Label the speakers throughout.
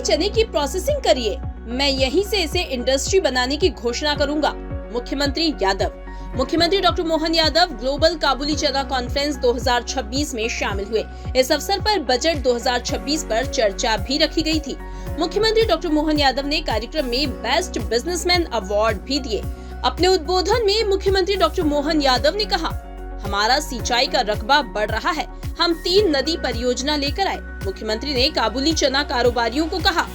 Speaker 1: चने की प्रोसेसिंग करिए, मैं यहीं से इसे इंडस्ट्री बनाने की घोषणा करूंगा। मुख्यमंत्री यादव। मुख्यमंत्री डॉक्टर मोहन यादव ग्लोबल काबुली चना कॉन्फ्रेंस 2026 में शामिल हुए। इस अवसर पर बजट 2026 पर चर्चा भी रखी गई थी। मुख्यमंत्री डॉक्टर मोहन यादव ने कार्यक्रम में बेस्ट बिजनेसमैन अवार्ड भी दिए। अपने उद्बोधन में मुख्यमंत्री डॉक्टर मोहन यादव ने कहा, हमारा सिंचाई का रकबा बढ़ रहा है, हम 3 नदी परियोजना लेकर आए। मुख्यमंत्री ने काबुली चना कारोबारियों को कहा,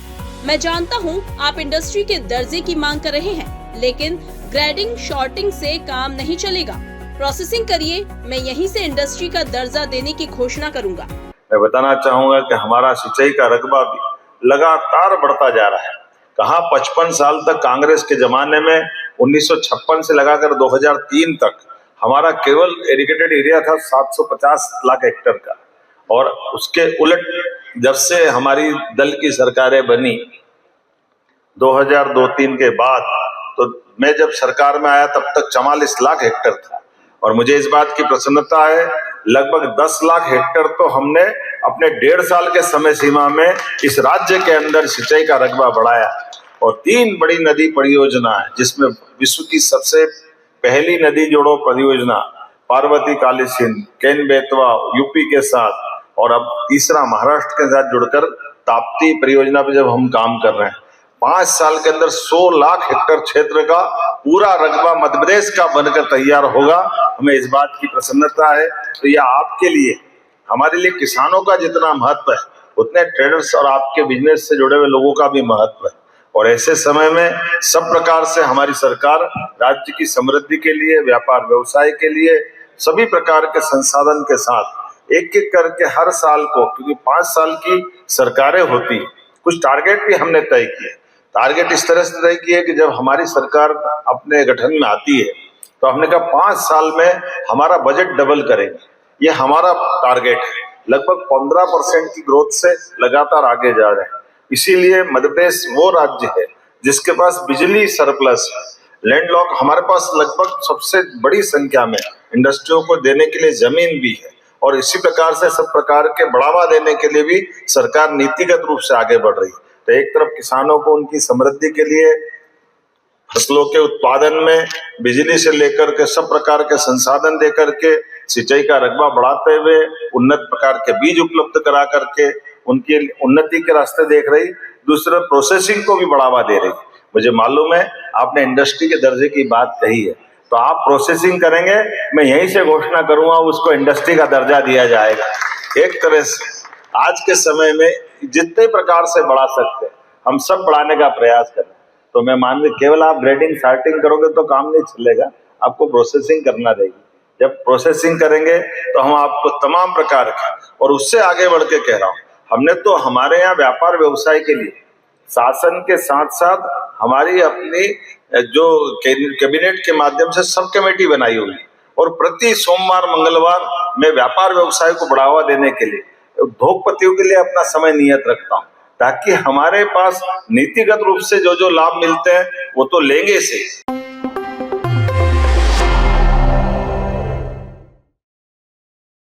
Speaker 1: मैं जानता हूं आप इंडस्ट्री के दर्जे की मांग कर रहे हैं, लेकिन ग्रेडिंग शॉर्टिंग से काम नहीं चलेगा। प्रोसेसिंग करिए, मैं यहीं से इंडस्ट्री का दर्जा देने की घोषणा करूंगा।
Speaker 2: मैं बताना चाहूंगा कि हमारा सिंचाई का रकबा भी लगातार बढ़ता जा रहा है। कहाँ 55 साल तक कांग्रेस के जमाने में 1956 से लगाकर 2003 तक हमारा केवल इरिगेटेड एरिया था 750 लाख हेक्टेयर का, और उसके उलट जब से हमारी दल की सरकारें बनी 2002-03 के बाद, तो मैं जब सरकार में आया तब तक 44 लाख हेक्टेयर था। और मुझे इस बात की प्रसन्नता है, लगभग 10 लाख हेक्टेयर तो हमने अपने 1.5 साल के समय सीमा में इस राज्य के अंदर सिंचाई का रकबा बढ़ाया। और 3 बड़ी नदी परियोजना है, जिसमें विश्व की सबसे पहली नदी जोड़ो परियोजना पार्वती काली सिंध केन बेतवा यूपी के साथ, और अब तीसरा महाराष्ट्र के साथ जुड़कर ताप्ती परियोजना पे जब हम काम कर रहे हैं, 5 साल के अंदर 100 लाख हेक्टेयर क्षेत्र का पूरा रकबा मध्य प्रदेश का बनकर तैयार होगा। हमें इस बात की प्रसन्नता है। तो यह आपके लिए, हमारे लिए किसानों का जितना महत्व है, उतने ट्रेडर्स और आपके बिजनेस से जुड़े हुए लोगों का भी महत्व है। और ऐसे समय में सब प्रकार से हमारी सरकार राज्य की समृद्धि के लिए, व्यापार व्यवसाय के लिए सभी प्रकार के संसाधन के साथ एक एक करके हर साल को, क्योंकि 5 साल की सरकारें होती, कुछ टारगेट भी हमने तय किए। टारगेट इस तरह से तय किए कि जब हमारी सरकार अपने गठन में आती है तो हमने कहा 5 साल में हमारा बजट डबल करेंगे। ये हमारा टारगेट है। लगभग 15% की ग्रोथ से लगातार आगे जा रहे हैं। इसीलिए मध्य प्रदेश वो राज्य है जिसके पास बिजली सरप्लस है, लैंडलॉक, हमारे पास लगभग सबसे बड़ी संख्या में इंडस्ट्रियों को देने के लिए जमीन भी है। और इसी प्रकार से सब प्रकार के बढ़ावा देने के लिए भी सरकार नीतिगत रूप से आगे बढ़ रही है। तो एक तरफ किसानों को उनकी समृद्धि के लिए फसलों के उत्पादन में बिजली से लेकर के सब प्रकार के संसाधन दे करके सिंचाई का रकबा बढ़ाते हुए उन्नत प्रकार के बीज उपलब्ध करा करके उनकी उन्नति के रास्ते देख रही, दूसरा प्रोसेसिंग को भी बढ़ावा दे रही। मुझे मालूम है आपने इंडस्ट्री के दर्जे की बात कही है, तो आप प्रोसेसिंग करेंगे, मैं यहीं से घोषणा करूंगा उसको इंडस्ट्री का दर्जा दिया जाएगा। एक तरह से आज के समय में जितने प्रकार से बढ़ा सकते हैं हम सब बढ़ाने का प्रयास करें। तो मैं मान ली केवल आप ग्रेडिंग शार्टिंग करोगे तो काम नहीं चलेगा, आपको प्रोसेसिंग करना रहेगी। जब प्रोसेसिंग करेंगे तो हम आपको तमाम प्रकार के, और उससे आगे बढ़ के कह रहा हूँ, हमने तो हमारे यहाँ व्यापार व्यवसाय के लिए शासन के साथ साथ हमारी अपनी जो कैबिनेट के माध्यम से सब कमेटी बनाई हुई, और प्रति सोमवार मंगलवार मैं व्यापार व्यवसाय को बढ़ावा देने के लिए उद्योगपतियों के लिए अपना समय नियत रखता हूँ, ताकि हमारे पास नीतिगत रूप से जो जो लाभ मिलते हैं वो तो लेंगे से।